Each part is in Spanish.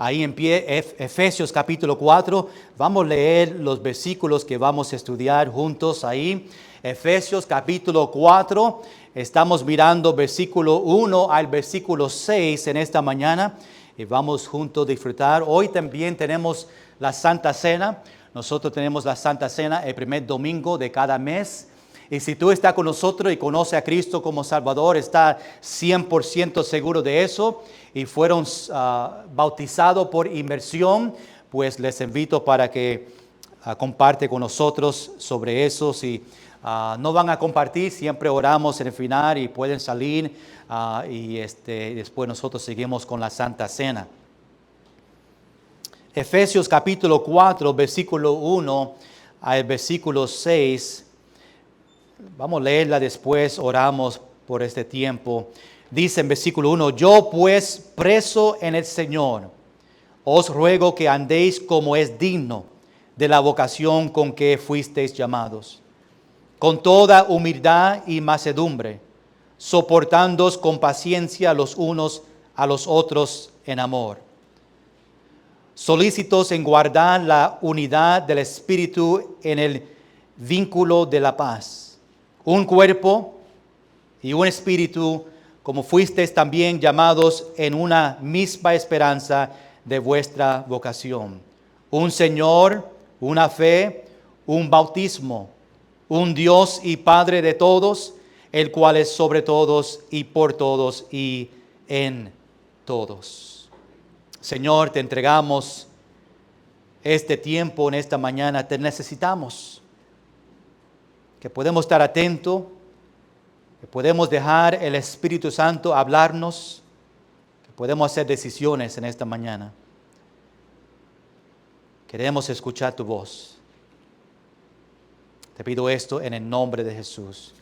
ahí en pie, Efesios capítulo 4. Vamos a leer los versículos que vamos a estudiar juntos ahí. Efesios capítulo 4. Estamos mirando versículo 1 al versículo 6 en esta mañana. Y vamos juntos a disfrutar. Hoy también tenemos la Santa Cena. Nosotros tenemos la Santa Cena el primer domingo de cada mes. Y si tú estás con nosotros y conoces a Cristo como Salvador, está 100% seguro de eso y fueron bautizados por inmersión, pues les invito para que comparte con nosotros sobre eso. Si no van a compartir, siempre oramos en el final y pueden salir y después nosotros seguimos con la Santa Cena. Efesios capítulo 4, versículo 1 al versículo 6. Vamos a leerla después, oramos por este tiempo. Dice en versículo 1, yo pues preso en el Señor, os ruego que andéis como es digno de la vocación con que fuisteis llamados, con toda humildad y mansedumbre, soportándoos con paciencia los unos a los otros en amor, solícitos en guardar la unidad del Espíritu en el vínculo de la paz. Un cuerpo y un espíritu, como fuisteis también llamados en una misma esperanza de vuestra vocación. Un Señor, una fe, un bautismo, un Dios y Padre de todos, el cual es sobre todos y por todos y en todos. Señor, te entregamos este tiempo en esta mañana, te necesitamos. Que podemos estar atentos, que podemos dejar el Espíritu Santo hablarnos, que podemos hacer decisiones en esta mañana. Queremos escuchar tu voz. Te pido esto en el nombre de Jesús.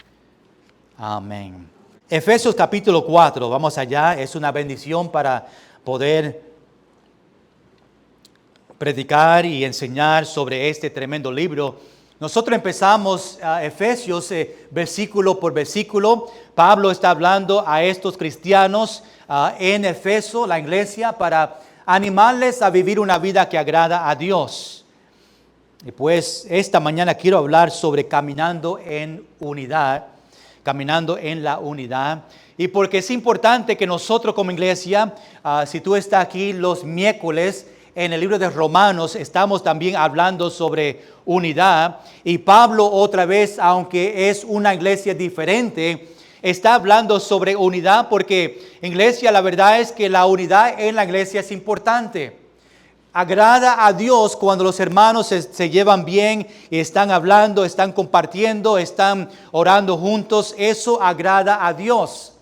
Amén. Efesios capítulo 4, vamos allá, es una bendición para poder predicar y enseñar sobre este tremendo libro. Nosotros empezamos Efesios versículo por versículo. Pablo está hablando a estos cristianos en Efeso, la iglesia, para animarles a vivir una vida que agrada a Dios. Y pues esta mañana quiero hablar sobre caminando en unidad, caminando en la unidad. Y porque es importante que nosotros como iglesia, si tú estás aquí los miércoles, en el libro de Romanos estamos también hablando sobre unidad y Pablo otra vez, aunque es una iglesia diferente, está hablando sobre unidad porque iglesia, la verdad es que la unidad en la iglesia es importante. Agrada a Dios cuando los hermanos se llevan bien y están hablando, están compartiendo, están orando juntos, eso agrada a Dios.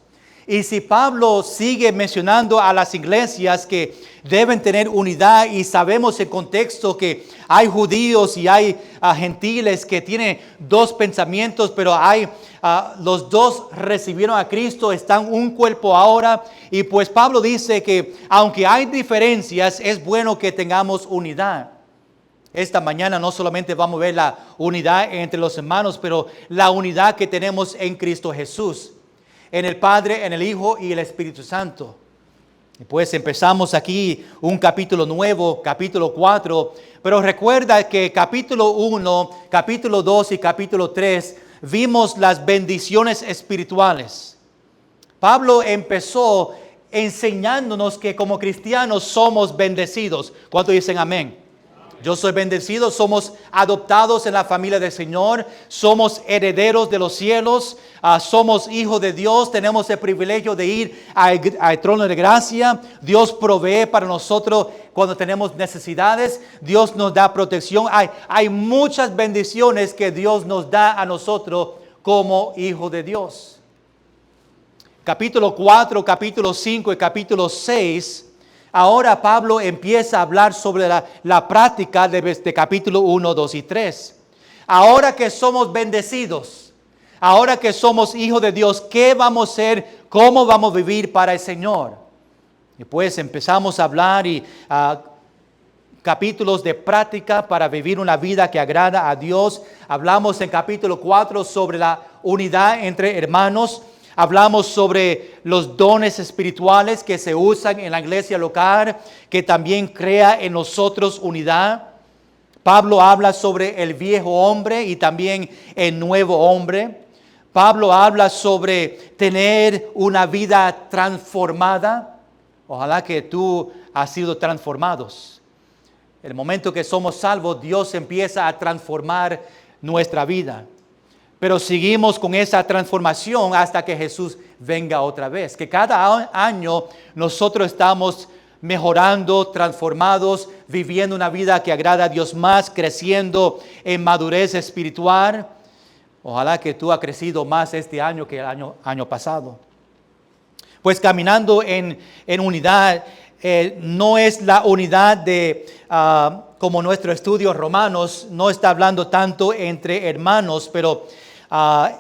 Y si Pablo sigue mencionando a las iglesias que deben tener unidad y sabemos el contexto que hay judíos y hay gentiles que tienen dos pensamientos, pero hay los dos recibieron a Cristo, están un cuerpo ahora. Y pues Pablo dice que aunque hay diferencias, es bueno que tengamos unidad. Esta mañana no solamente vamos a ver la unidad entre los hermanos, pero la unidad que tenemos en Cristo Jesús. En el Padre, en el Hijo y el Espíritu Santo. Y pues empezamos aquí un capítulo nuevo, capítulo 4. Pero recuerda que capítulo 1, capítulo 2 y capítulo 3 vimos las bendiciones espirituales. Pablo empezó enseñándonos que como cristianos somos bendecidos. ¿Cuántos dicen amén? Yo soy bendecido, somos adoptados en la familia del Señor, somos herederos de los cielos, somos hijos de Dios, tenemos el privilegio de ir al trono de gracia. Dios provee para nosotros cuando tenemos necesidades, Dios nos da protección. Hay muchas bendiciones que Dios nos da a nosotros como hijos de Dios. Capítulo 4, capítulo 5 y capítulo 6. Ahora Pablo empieza a hablar sobre la práctica de capítulo 1, 2 y 3. Ahora que somos bendecidos, ahora que somos hijos de Dios, ¿qué vamos a hacer? ¿Cómo vamos a vivir para el Señor? Y pues empezamos a hablar y capítulos de práctica para vivir una vida que agrada a Dios. Hablamos en capítulo 4 sobre la unidad entre hermanos. Hablamos sobre los dones espirituales que se usan en la iglesia local, que también crea en nosotros unidad. Pablo habla sobre el viejo hombre y también el nuevo hombre. Pablo habla sobre tener una vida transformada. Ojalá que tú has sido transformados. En el momento que somos salvos, Dios empieza a transformar nuestra vida. Pero seguimos con esa transformación hasta que Jesús venga otra vez. Que cada año nosotros estamos mejorando, transformados, viviendo una vida que agrada a Dios más, creciendo en madurez espiritual. Ojalá que tú has crecido más este año que el año pasado. Pues caminando en unidad, no es la unidad de, como nuestro estudio Romanos, no está hablando tanto entre hermanos, pero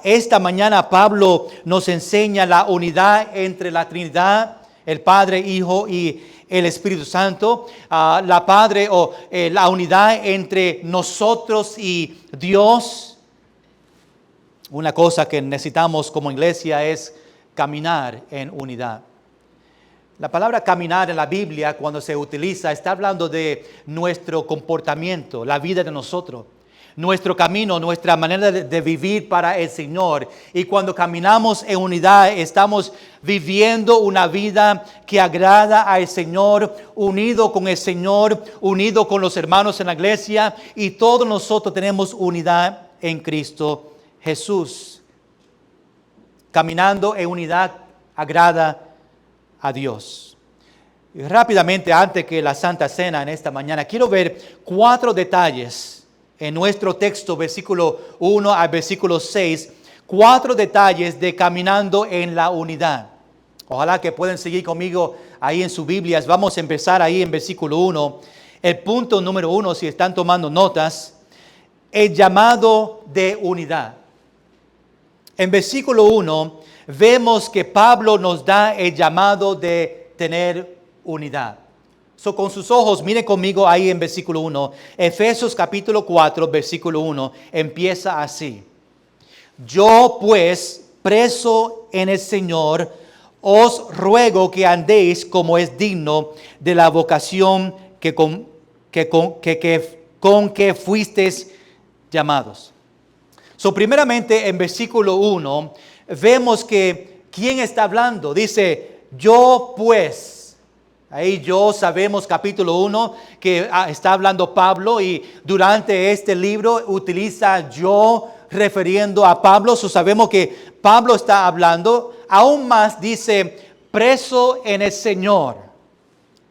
esta mañana Pablo nos enseña la unidad entre la Trinidad, el Padre, Hijo y el Espíritu Santo, la unidad entre nosotros y Dios. Una cosa que necesitamos como iglesia es caminar en unidad. La palabra caminar en la Biblia, cuando se utiliza, está hablando de nuestro comportamiento, la vida de nosotros, nuestro camino, nuestra manera de vivir para el Señor. Y cuando caminamos en unidad, estamos viviendo una vida que agrada al Señor, unido con el Señor, unido con los hermanos en la iglesia, y todos nosotros tenemos unidad en Cristo Jesús. Caminando en unidad agrada a Dios. Y rápidamente, antes que la Santa Cena en esta mañana, quiero ver 4 detalles en nuestro texto, versículo 1 al versículo 6, 4 detalles de caminando en la unidad. Ojalá que puedan seguir conmigo ahí en sus Biblias. Vamos a empezar ahí en versículo 1. El punto número 1, si están tomando notas, el llamado de unidad. En versículo 1 vemos que Pablo nos da el llamado de tener unidad. Con sus ojos, miren conmigo ahí en versículo 1. Efesios capítulo 4, versículo 1, empieza así. Yo pues, preso en el Señor, os ruego que andéis como es digno de la vocación con que fuisteis llamados. Primeramente en versículo 1 vemos que ¿quién está hablando? Dice, yo pues. Ahí sabemos capítulo 1 que está hablando Pablo, y durante este libro utiliza yo refiriendo a Pablo. Sabemos que Pablo está hablando. Aún más dice, preso en el Señor.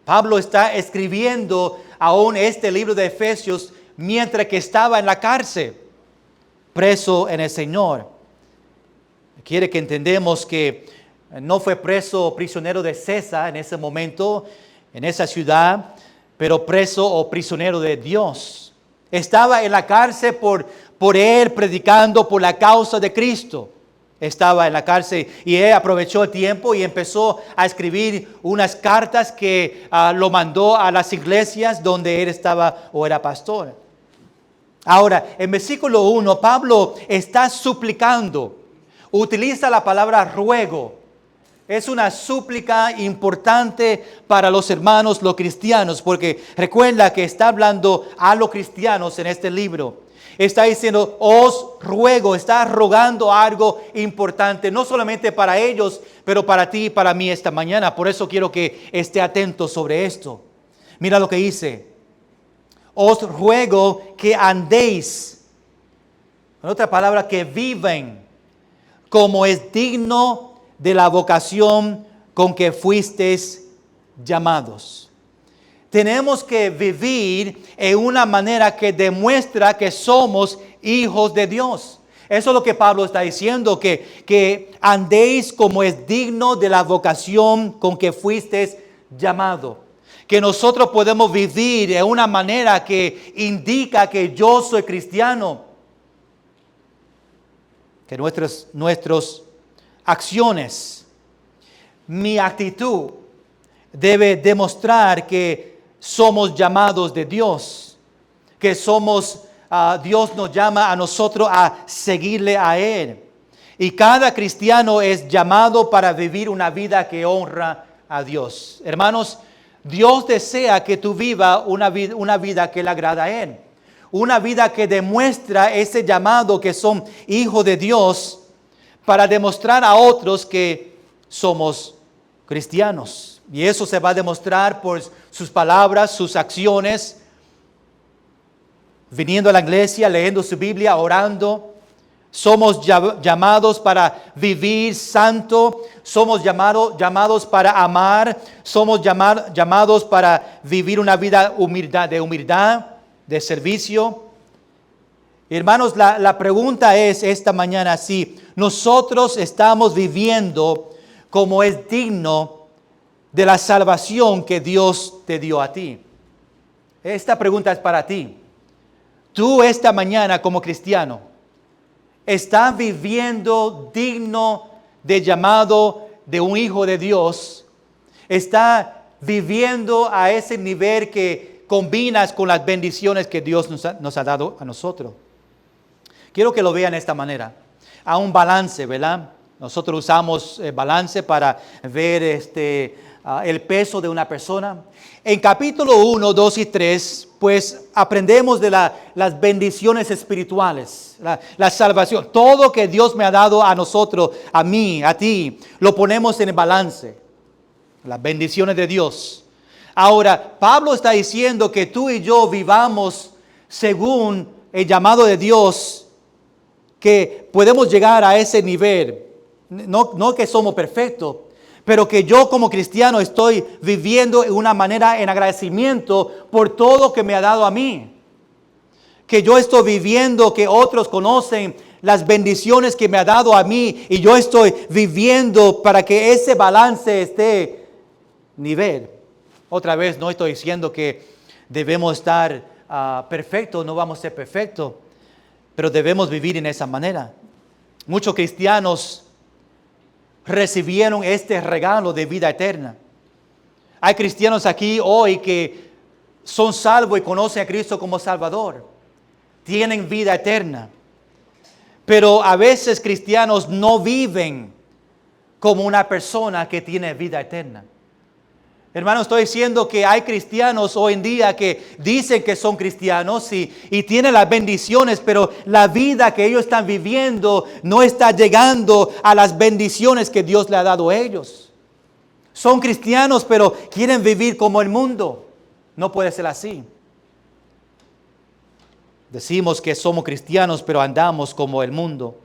Pablo está escribiendo aún este libro de Efesios mientras que estaba en la cárcel. Preso en el Señor. Quiere que entendamos que no fue preso o prisionero de César en ese momento, en esa ciudad, pero preso o prisionero de Dios. Estaba en la cárcel por él predicando por la causa de Cristo. Estaba en la cárcel y él aprovechó el tiempo y empezó a escribir unas cartas que lo mandó a las iglesias donde él estaba o era pastor. Ahora, en versículo 1, Pablo está suplicando. Utiliza la palabra ruego. Es una súplica importante para los hermanos, los cristianos, porque recuerda que está hablando a los cristianos en este libro. Está diciendo, os ruego, está rogando algo importante, no solamente para ellos, pero para ti y para mí esta mañana. Por eso quiero que esté atento sobre esto. Mira lo que dice. Os ruego que andéis, en otra palabra, que viven como es digno de la vocación con que fuisteis llamados. Tenemos que vivir en una manera que demuestra que somos hijos de Dios. Eso es lo que Pablo está diciendo, que andéis como es digno de la vocación con que fuisteis llamados. Que nosotros podemos vivir en una manera que indica que yo soy cristiano. Que nuestras acciones, mi actitud debe demostrar que somos llamados de Dios, que Dios nos llama a nosotros a seguirle a Él. Y cada cristiano es llamado para vivir una vida que honra a Dios. Hermanos, Dios desea que tú vivas una vida que le agrada a Él. Una vida que demuestra ese llamado que son hijos de Dios para demostrar a otros que somos cristianos. Y eso se va a demostrar por sus palabras, sus acciones, viniendo a la iglesia, leyendo su Biblia, orando. Somos llamados para vivir santo, somos llamados para amar, somos llamados para vivir una vida de humildad, de servicio. Hermanos, la pregunta es esta mañana si nosotros estamos viviendo como es digno de la salvación que Dios te dio a ti. Esta pregunta es para ti. Tú esta mañana como cristiano, ¿estás viviendo digno de llamado de un hijo de Dios? ¿Estás viviendo a ese nivel que combinas con las bendiciones que Dios nos ha dado a nosotros? Quiero que lo vean de esta manera. A un balance, ¿verdad? Nosotros usamos balance para ver el peso de una persona. En capítulo 1, 2 y 3, pues aprendemos de las bendiciones espirituales, la salvación. Todo que Dios me ha dado a nosotros, a mí, a ti, lo ponemos en el balance. Las bendiciones de Dios. Ahora, Pablo está diciendo que tú y yo vivamos según el llamado de Dios, que podemos llegar a ese nivel. No que somos perfectos, pero que yo como cristiano estoy viviendo de una manera en agradecimiento por todo que me ha dado a mí. Que yo estoy viviendo, que otros conocen las bendiciones que me ha dado a mí y yo estoy viviendo para que ese balance esté nivel. Otra vez, no estoy diciendo que debemos estar perfectos, no vamos a ser perfectos, pero debemos vivir en esa manera. Muchos cristianos recibieron este regalo de vida eterna. Hay cristianos aquí hoy que son salvos y conocen a Cristo como Salvador. Tienen vida eterna. Pero a veces cristianos no viven como una persona que tiene vida eterna. Hermano, estoy diciendo que hay cristianos hoy en día que dicen que son cristianos y tienen las bendiciones, pero la vida que ellos están viviendo no está llegando a las bendiciones que Dios le ha dado a ellos. Son cristianos, pero quieren vivir como el mundo. No puede ser así. Decimos que somos cristianos, pero andamos como el mundo.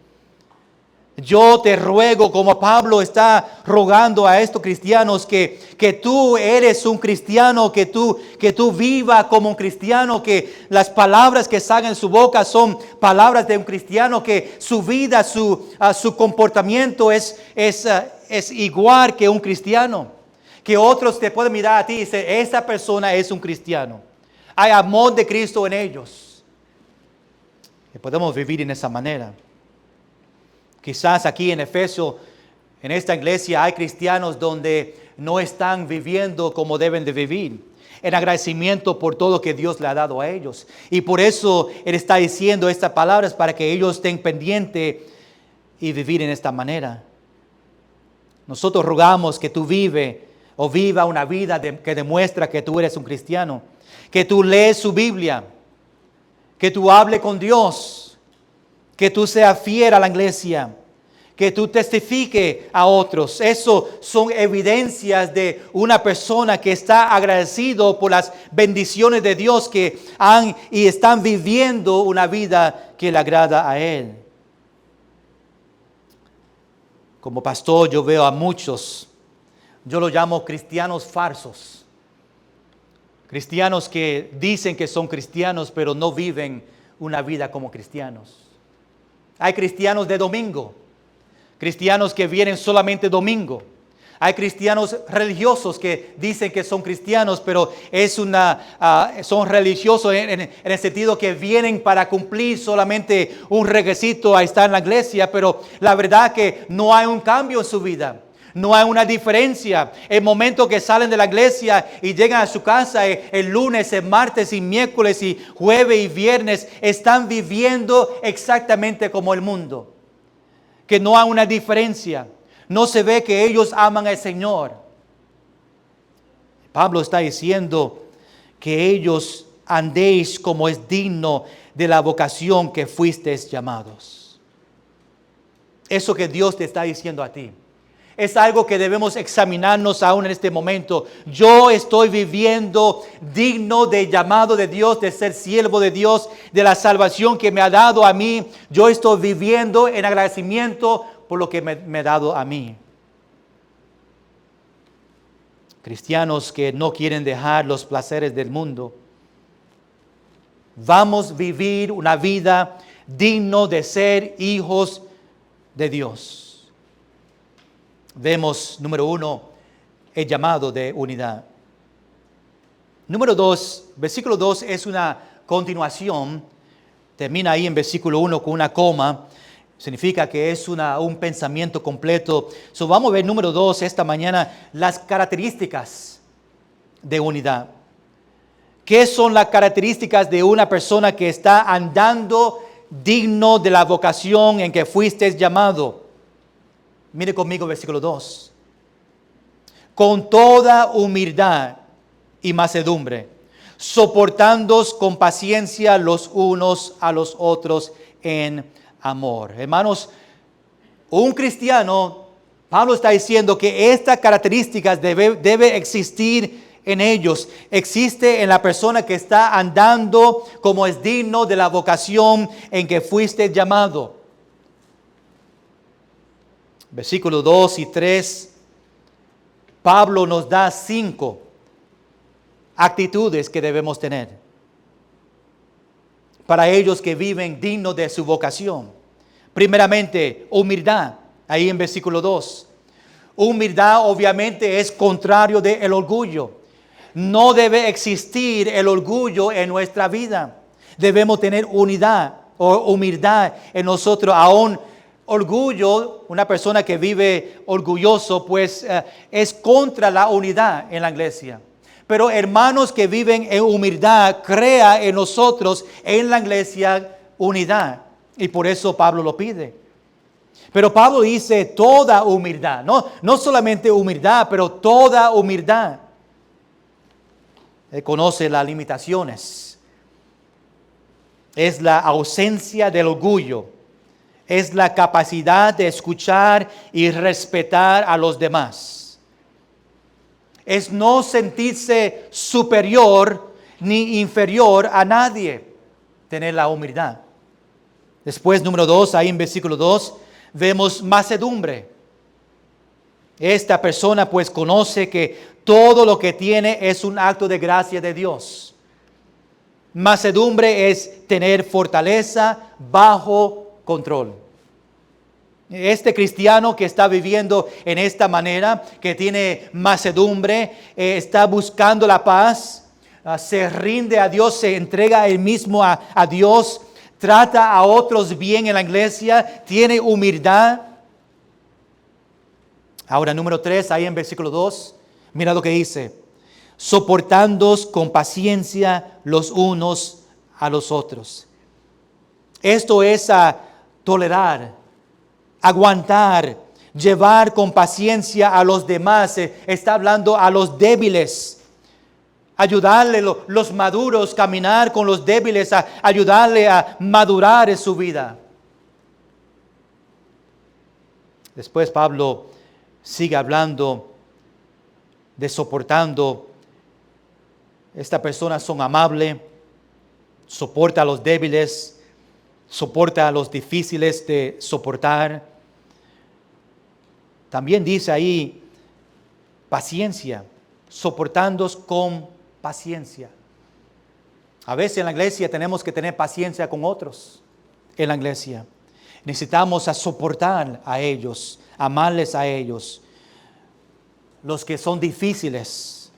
Yo te ruego, como Pablo está rogando a estos cristianos, que tú eres un cristiano, que tú vivas como un cristiano, que las palabras que salgan de su boca son palabras de un cristiano, que su vida, su comportamiento es igual que un cristiano. Que otros te pueden mirar a ti y decir, esa persona es un cristiano. Hay amor de Cristo en ellos. Y podemos vivir en esa manera. Quizás aquí en Efesios, en esta iglesia, hay cristianos donde no están viviendo como deben de vivir, en agradecimiento por todo que Dios le ha dado a ellos. Y por eso Él está diciendo estas palabras para que ellos estén pendientes y vivir en esta manera. Nosotros rogamos que tú viva una vida que demuestra que tú eres un cristiano, que tú lees su Biblia, que tú hables con Dios, que tú seas fiel a la iglesia, que tú testifiques a otros. Eso son evidencias de una persona que está agradecido por las bendiciones de Dios que han y están viviendo una vida que le agrada a Él. Como pastor yo veo a muchos, yo los llamo cristianos falsos. Cristianos que dicen que son cristianos pero no viven una vida como cristianos. Hay cristianos de domingo, cristianos que vienen solamente domingo. Hay cristianos religiosos que dicen que son cristianos, pero son religiosos en el sentido que vienen para cumplir solamente un requisito a estar en la iglesia, pero la verdad que no hay un cambio en su vida. No hay una diferencia. El momento que salen de la iglesia y llegan a su casa el lunes, el martes y miércoles y jueves y viernes, están viviendo exactamente como el mundo. que no hay una diferencia. No se ve que ellos aman al Señor. Pablo está diciendo que ellos andéis como es digno de la vocación que fuisteis llamados. Eso que Dios te está diciendo a ti es algo que debemos examinarnos aún en este momento. Yo estoy viviendo digno del llamado de Dios, de ser siervo de Dios, de la salvación que me ha dado a mí. Yo estoy viviendo en agradecimiento por lo que me ha dado a mí. Cristianos que no quieren dejar los placeres del mundo, vamos a vivir una vida digno de ser hijos de Dios. Vemos, número 1, el llamado de unidad. Número 2, versículo 2 es una continuación. Termina ahí en versículo 1 con una coma. Significa que es un pensamiento completo. Vamos a ver número 2 esta mañana, las características de unidad. ¿Qué son las características de una persona que está andando digno de la vocación en que fuiste llamado? Mire conmigo versículo 2. Con toda humildad y mansedumbre, soportándoos con paciencia los unos a los otros en amor. Hermanos, un cristiano, Pablo está diciendo que estas características debe existir en ellos. Existe en la persona que está andando como es digno de la vocación en que fuiste llamado. Versículos 2 y 3, Pablo nos da 5 actitudes que debemos tener para ellos que viven dignos de su vocación. Primeramente, humildad, ahí en versículo 2. Humildad obviamente es contrario del orgullo. No debe existir el orgullo en nuestra vida. Debemos tener unidad o humildad en nosotros. Aún orgullo, una persona que vive orgulloso, pues es contra la unidad en la iglesia. Pero hermanos que viven en humildad, crea en nosotros, en la iglesia, unidad. Y por eso Pablo lo pide. Pero Pablo dice toda humildad, no solamente humildad, pero toda humildad. Él conoce las limitaciones. Es la ausencia del orgullo. Es la capacidad de escuchar y respetar a los demás. Es no sentirse superior ni inferior a nadie. Tener la humildad. Después, número 2, ahí en versículo 2, vemos mansedumbre. Esta persona pues conoce que todo lo que tiene es un acto de gracia de Dios. Mansedumbre es tener fortaleza bajo control. Este cristiano que está viviendo en esta manera, que tiene mansedumbre, está buscando la paz, se rinde a Dios, se entrega él mismo a Dios, trata a otros bien en la iglesia, tiene humildad. Ahora, número 3, ahí en versículo 2, mira lo que dice. Soportándoos con paciencia los unos a los otros. Esto es a tolerar, aguantar, llevar con paciencia a los demás. Está hablando a los débiles. Ayudarle los maduros, caminar con los débiles, ayudarle a madurar en su vida. Después Pablo sigue hablando de soportando. Estas personas son amables, soporta a los débiles, soporta a los difíciles de soportar. También dice ahí paciencia, soportándoos con paciencia. A veces en la iglesia tenemos que tener paciencia con otros en la iglesia. Necesitamos soportar a ellos, amarles a ellos. Los que son difíciles.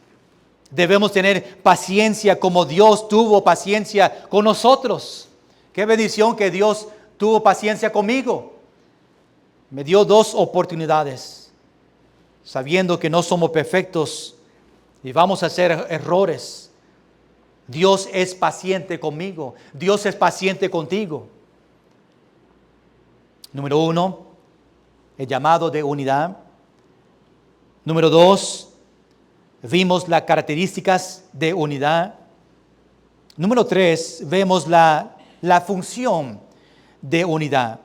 Debemos tener paciencia como Dios tuvo paciencia con nosotros. Qué bendición que Dios tuvo paciencia conmigo. Me dio 2 oportunidades, sabiendo que no somos perfectos y vamos a hacer errores. Dios es paciente conmigo. Dios es paciente contigo. Número 1, el llamado de unidad. Número 2, vimos las características de unidad. Número 3, vemos la función de unidad.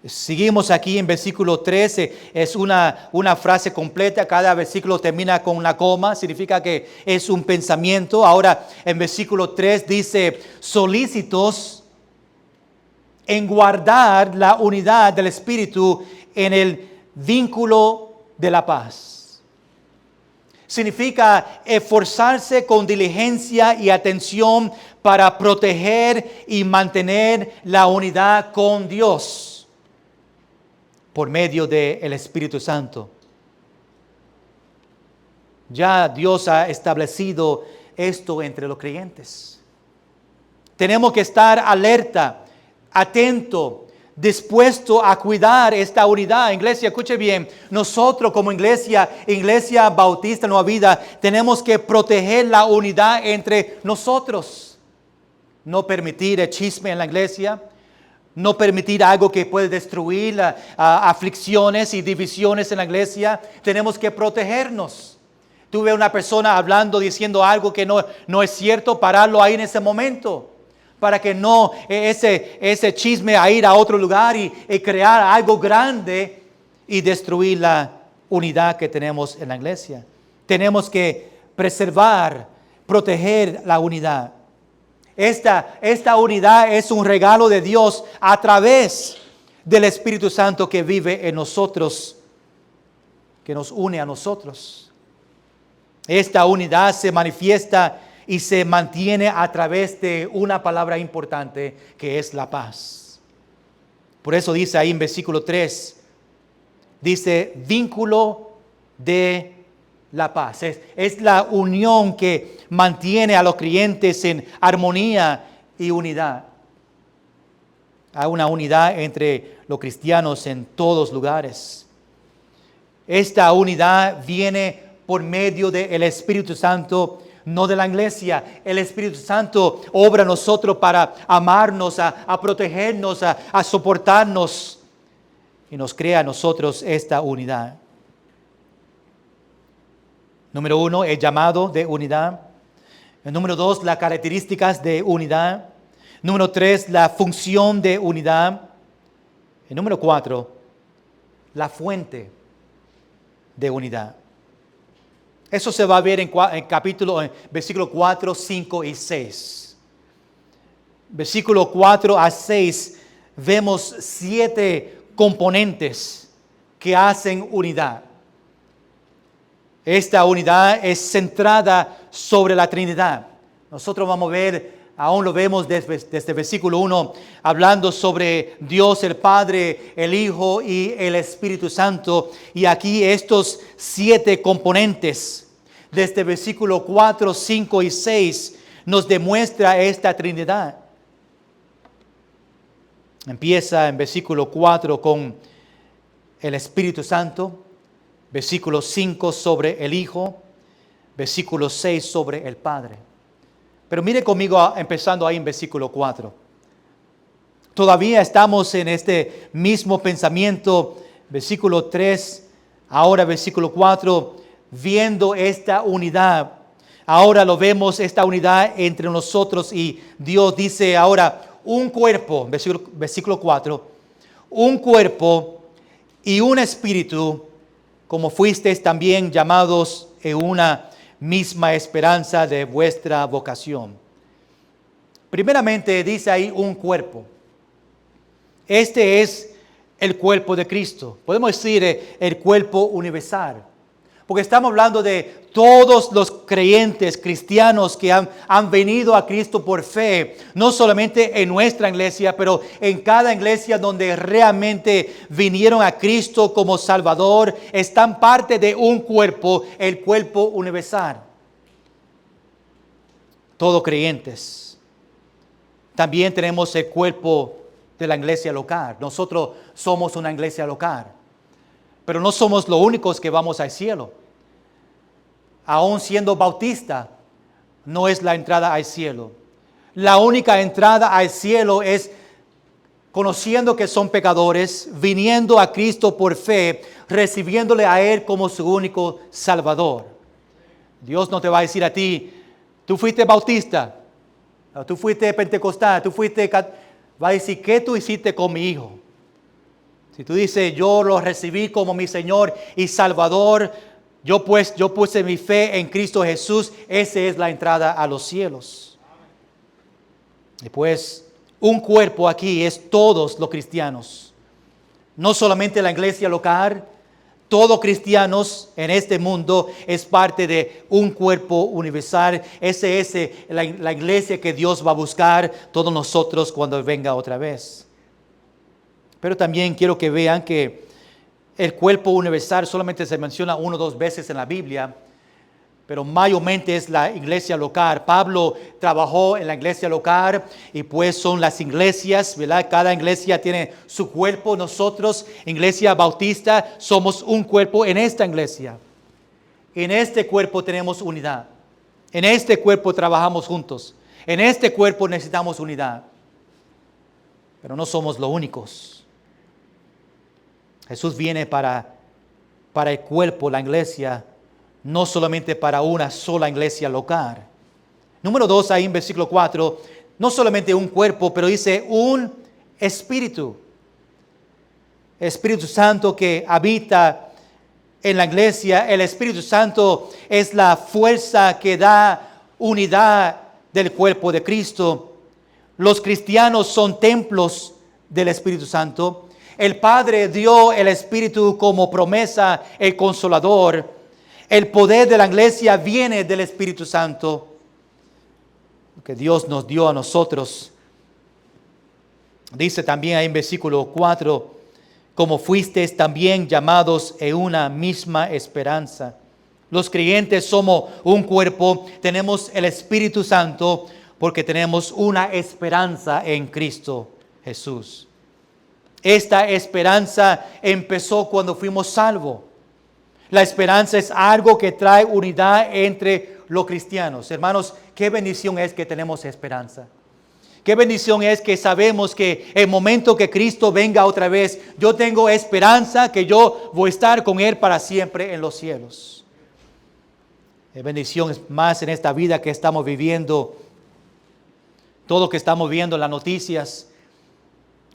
Seguimos aquí en versículo 13, es una frase completa, cada versículo termina con una coma, significa que es un pensamiento. Ahora en versículo 3 dice, solícitos en guardar la unidad del Espíritu en el vínculo de la paz. Significa esforzarse con diligencia y atención para proteger y mantener la unidad con Dios por medio del Espíritu Santo. Ya Dios ha establecido esto entre los creyentes. Tenemos que estar alerta, atento, dispuesto a cuidar esta unidad. Iglesia, escuche bien, nosotros como Iglesia Bautista Nueva Vida, tenemos que proteger la unidad entre nosotros. No permitir el chisme en la iglesia, no permitir algo que puede destruir aflicciones y divisiones en la iglesia. Tenemos que protegernos. Tuve una persona hablando, diciendo algo que no es cierto, pararlo ahí en ese momento, para que no ese chisme a ir a otro lugar y crear algo grande y destruir la unidad que tenemos en la iglesia. Tenemos que preservar, proteger la unidad. Esta unidad es un regalo de Dios a través del Espíritu Santo que vive en nosotros, que nos une a nosotros. Esta unidad se manifiesta y se mantiene a través de una palabra importante que es la paz. Por eso dice ahí en versículo 3, dice vínculo de la paz. Es la unión que mantiene a los creyentes en armonía y unidad. Hay una unidad entre los cristianos en todos lugares. Esta unidad viene por medio del Espíritu Santo, no de la iglesia. El Espíritu Santo obra en nosotros para amarnos, a protegernos, a soportarnos, y nos crea a nosotros esta unidad. Número 1, el llamado de unidad. Número 2, las características de unidad. Número 3, la función de unidad. Y número 4, la fuente de unidad. Eso se va a ver en versículo 4, 5 y 6. Versículo 4 a 6 vemos 7 componentes que hacen unidad. Esta unidad es centrada sobre la Trinidad. Nosotros vamos a ver, aún lo vemos desde versículo 1, hablando sobre Dios el Padre, el Hijo y el Espíritu Santo. Y aquí estos 7 componentes, desde versículo 4, 5 y 6, nos demuestra esta Trinidad. Empieza en versículo 4 con el Espíritu Santo. Versículo 5 sobre el Hijo, versículo 6 sobre el Padre. Pero mire conmigo empezando ahí en versículo 4. Todavía estamos en este mismo pensamiento, versículo 3, ahora versículo 4, viendo esta unidad. Ahora lo vemos, esta unidad entre nosotros y Dios. Dice ahora, un cuerpo, versículo 4, un cuerpo y un espíritu, como fuisteis también llamados en una misma esperanza de vuestra vocación. Primeramente dice ahí un cuerpo. Este es el cuerpo de Cristo. Podemos decir el cuerpo universal. Porque estamos hablando de todos los creyentes cristianos que han venido a Cristo por fe, no solamente en nuestra iglesia, pero en cada iglesia donde realmente vinieron a Cristo como Salvador, están parte de un cuerpo, el cuerpo universal. Todos creyentes. También tenemos el cuerpo de la iglesia local. Nosotros somos una iglesia local. Pero no somos los únicos que vamos al cielo. Aún siendo bautista, no es la entrada al cielo. La única entrada al cielo es conociendo que son pecadores, viniendo a Cristo por fe, recibiéndole a Él como su único Salvador. Dios no te va a decir a ti, tú fuiste bautista, tú fuiste pentecostal, va a decir, ¿qué tú hiciste con mi hijo? Si tú dices, yo lo recibí como mi Señor y Salvador, yo puse mi fe en Cristo Jesús, esa es la entrada a los cielos. Y pues, un cuerpo aquí es todos los cristianos. No solamente la iglesia local, todos cristianos en este mundo es parte de un cuerpo universal. Esa es la iglesia que Dios va a buscar todos nosotros cuando venga otra vez. Pero también quiero que vean que el cuerpo universal solamente se menciona 1 o 2 veces en la Biblia, pero mayormente es la iglesia local. Pablo trabajó en la iglesia local y pues son las iglesias, ¿verdad? Cada iglesia tiene su cuerpo. Nosotros, Iglesia Bautista, somos un cuerpo en esta iglesia. En este cuerpo tenemos unidad. En este cuerpo trabajamos juntos. En este cuerpo necesitamos unidad. Pero no somos los únicos. Jesús viene para el cuerpo, la iglesia, no solamente para una sola iglesia local. Número 2, ahí en versículo 4, no solamente un cuerpo, pero dice un espíritu. Espíritu Santo que habita en la iglesia. El Espíritu Santo es la fuerza que da unidad del cuerpo de Cristo. Los cristianos son templos del Espíritu Santo. El Padre dio el Espíritu como promesa, el Consolador. El poder de la iglesia viene del Espíritu Santo, que Dios nos dio a nosotros. Dice también ahí en versículo 4, como fuisteis también llamados en una misma esperanza. Los creyentes somos un cuerpo, tenemos el Espíritu Santo, porque tenemos una esperanza en Cristo Jesús. Esta esperanza empezó cuando fuimos salvos. La esperanza es algo que trae unidad entre los cristianos. Hermanos, qué bendición es que tenemos esperanza. Qué bendición es que sabemos que el momento que Cristo venga otra vez, yo tengo esperanza que yo voy a estar con Él para siempre en los cielos. Qué bendición es más en esta vida que estamos viviendo. Todo lo que estamos viendo en las noticias.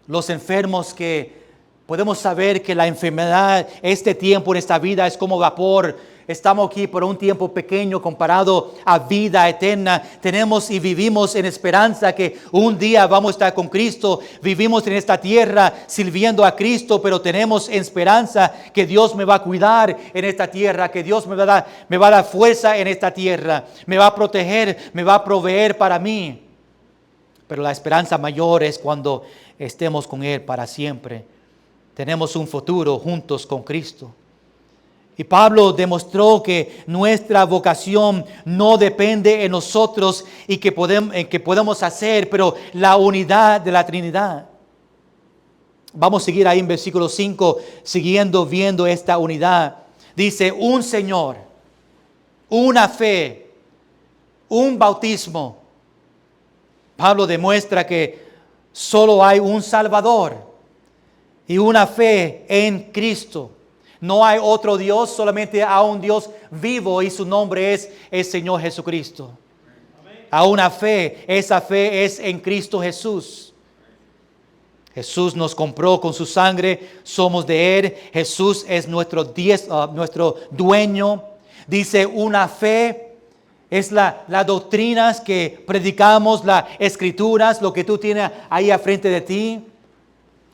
Los enfermos que podemos saber que la enfermedad, este tiempo en esta vida es como vapor. Estamos aquí por un tiempo pequeño comparado a vida eterna. Tenemos y vivimos en esperanza que un día vamos a estar con Cristo. Vivimos en esta tierra sirviendo a Cristo, pero tenemos esperanza que Dios me va a cuidar en esta tierra, que Dios me va a dar fuerza en esta tierra, me va a proteger, me va a proveer para mí. Pero la esperanza mayor es cuando estemos con Él para siempre. Tenemos un futuro juntos con Cristo. Y Pablo demostró que nuestra vocación no depende en nosotros y que podemos hacer, pero la unidad de la Trinidad. Vamos a seguir ahí en versículo 5, siguiendo viendo esta unidad. Dice, un Señor, una fe, un bautismo. Pablo demuestra que solo hay un Salvador y una fe en Cristo. No hay otro Dios, solamente hay un Dios vivo y su nombre es el Señor Jesucristo. A una fe, esa fe es en Cristo Jesús. Jesús nos compró con su sangre, somos de Él. Jesús es nuestro dueño. Dice una fe. Es las doctrinas que predicamos, las escrituras, lo que tú tienes ahí al frente de ti.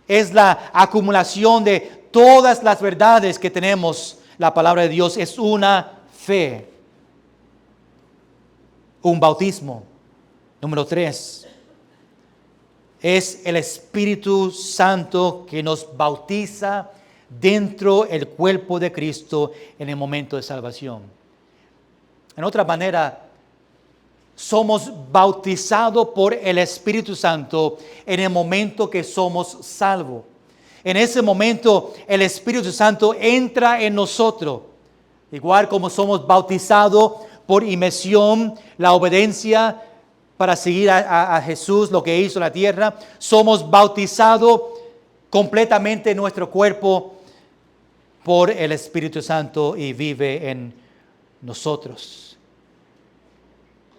Es la acumulación de todas las verdades que tenemos. La palabra de Dios es una fe. Un bautismo. Número 3. Es el Espíritu Santo que nos bautiza dentro del cuerpo de Cristo en el momento de salvación. En otra manera, somos bautizados por el Espíritu Santo en el momento que somos salvos. En ese momento, el Espíritu Santo entra en nosotros. Igual como somos bautizados por inmersión, la obediencia para seguir a Jesús, lo que hizo en la tierra. Somos bautizados completamente en nuestro cuerpo por el Espíritu Santo y vive en nosotros.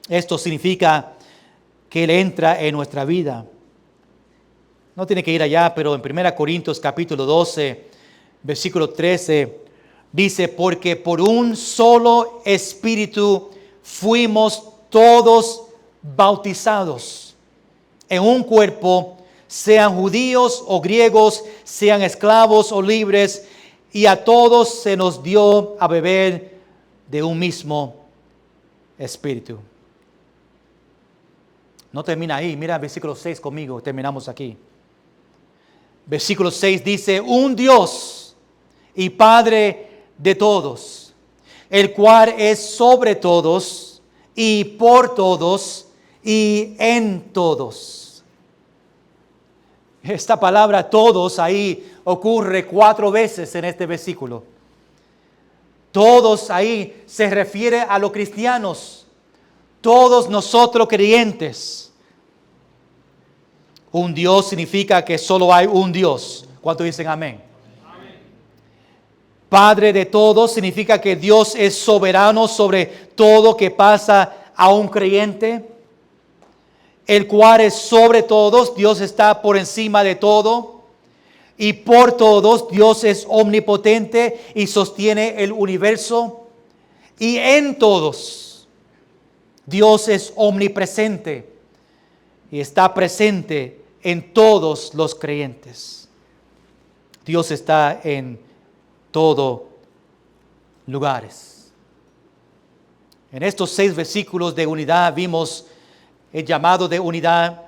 Esto significa que Él entra en nuestra vida. No tiene que ir allá, pero en 1 Corintios capítulo 12, versículo 13, dice, porque por un solo Espíritu fuimos todos bautizados en un cuerpo, sean judíos o griegos, sean esclavos o libres, y a todos se nos dio a beber de un mismo Espíritu. No termina ahí, mira el versículo 6 conmigo, terminamos aquí. Versículo 6 dice, un Dios y Padre de todos, el cual es sobre todos y por todos y en todos. Esta palabra todos ahí ocurre 4 veces en este versículo. Todos ahí se refiere a los cristianos, todos nosotros creyentes. Un Dios significa que solo hay un Dios. ¿Cuántos dicen amén? Amén. Padre de todos significa que Dios es soberano sobre todo que pasa a un creyente. El cual es sobre todos, Dios está por encima de todo. Y por todos, Dios es omnipotente y sostiene el universo. Y en todos, Dios es omnipresente y está presente en todos los creyentes. Dios está en todos lugares. En estos 6 versículos de unidad vimos el llamado de unidad,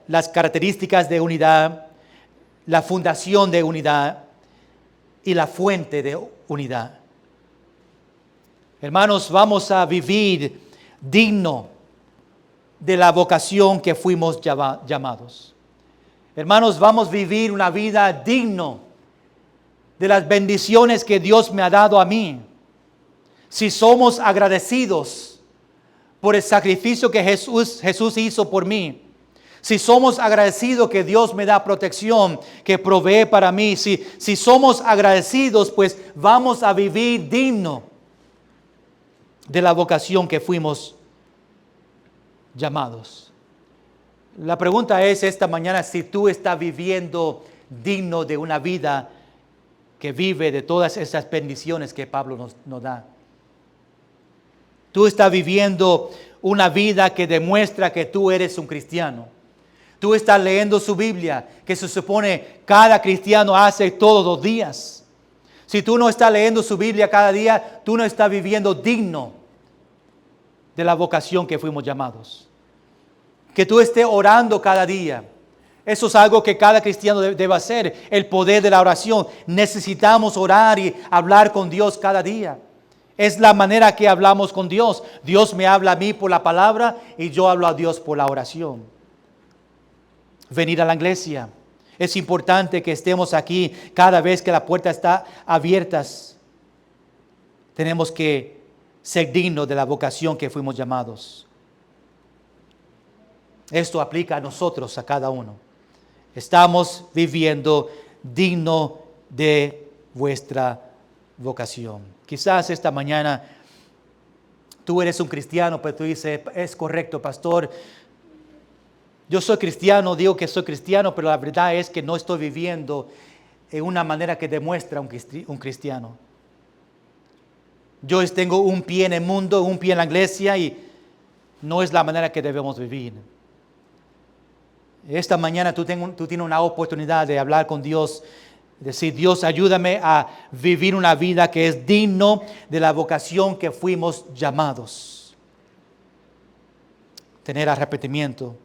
las características de unidad, la fundación de unidad y la fuente de unidad. Hermanos, vamos a vivir digno de la vocación que fuimos llamados. Hermanos, vamos a vivir una vida digno de las bendiciones que Dios me ha dado a mí. Si somos agradecidos por el sacrificio que Jesús hizo por mí. Si somos agradecidos que Dios me da protección, que provee para mí. Si somos agradecidos, pues vamos a vivir digno de la vocación que fuimos llamados. La pregunta es esta mañana si tú estás viviendo digno de una vida que vive de todas esas bendiciones que Pablo nos da. Tú estás viviendo una vida que demuestra que tú eres un cristiano. Tú estás leyendo su Biblia, que se supone cada cristiano hace todos los días. Si tú no estás leyendo su Biblia cada día, tú no estás viviendo digno de la vocación que fuimos llamados. Que tú estés orando cada día. Eso es algo que cada cristiano debe hacer, el poder de la oración. Necesitamos orar y hablar con Dios cada día. Es la manera que hablamos con Dios. Dios me habla a mí por la palabra y yo hablo a Dios por la oración. Venir a la iglesia. Es importante que estemos aquí cada vez que la puerta está abierta. Tenemos que ser dignos de la vocación que fuimos llamados. Esto aplica a nosotros, a cada uno. Estamos viviendo digno de vuestra vocación. Quizás esta mañana tú eres un cristiano, pero tú dices, es correcto, pastor. Yo soy cristiano, digo que soy cristiano, pero la verdad es que no estoy viviendo en una manera que demuestra un cristiano. Yo tengo un pie en el mundo, un pie en la iglesia y no es la manera que debemos vivir. Esta mañana tú tienes una oportunidad de hablar con Dios, decir, Dios, ayúdame a vivir una vida que es digno de la vocación que fuimos llamados. Tener arrepentimiento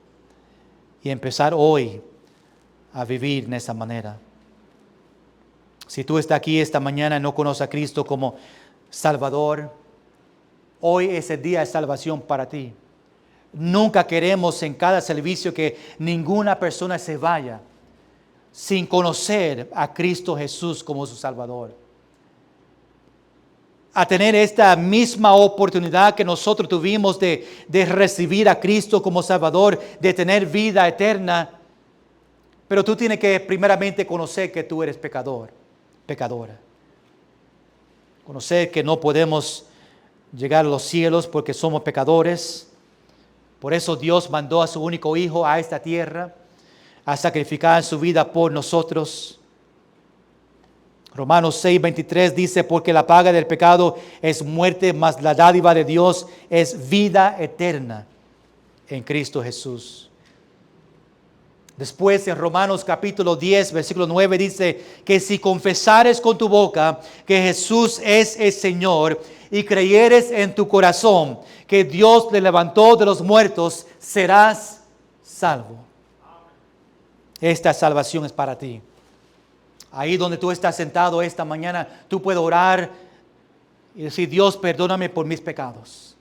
y empezar hoy a vivir de esa manera. Si tú estás aquí esta mañana y no conoces a Cristo como Salvador, hoy es el día de salvación para ti. Nunca queremos en cada servicio que ninguna persona se vaya sin conocer a Cristo Jesús como su Salvador. a tener esta misma oportunidad que nosotros tuvimos de recibir a Cristo como Salvador, de tener vida eterna. Pero tú tienes que primeramente conocer que tú eres pecador, pecadora. Conocer que no podemos llegar a los cielos porque somos pecadores. Por eso Dios mandó a su único Hijo a esta tierra a sacrificar su vida por nosotros. Romanos 6:23 dice, porque la paga del pecado es muerte, mas la dádiva de Dios es vida eterna en Cristo Jesús. Después en Romanos capítulo 10, versículo 9 dice que si confesares con tu boca que Jesús es el Señor y creyeres en tu corazón que Dios le levantó de los muertos, serás salvo. Esta salvación es para ti. Ahí donde tú estás sentado esta mañana, tú puedes orar y decir, Dios, perdóname por mis pecados.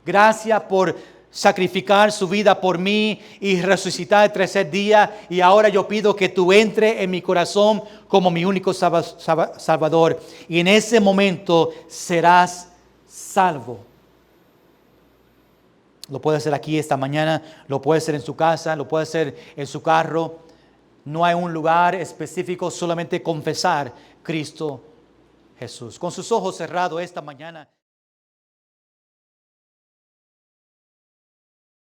Gracias por sacrificar su vida por mí y resucitar el tercer día. Y ahora yo pido que tú entres en mi corazón como mi único Salvador. Y en ese momento serás salvo. Lo puede hacer aquí esta mañana, lo puede hacer en su casa, lo puede hacer en su carro. No hay un lugar específico, solamente confesar Cristo Jesús. Con sus ojos cerrados esta mañana.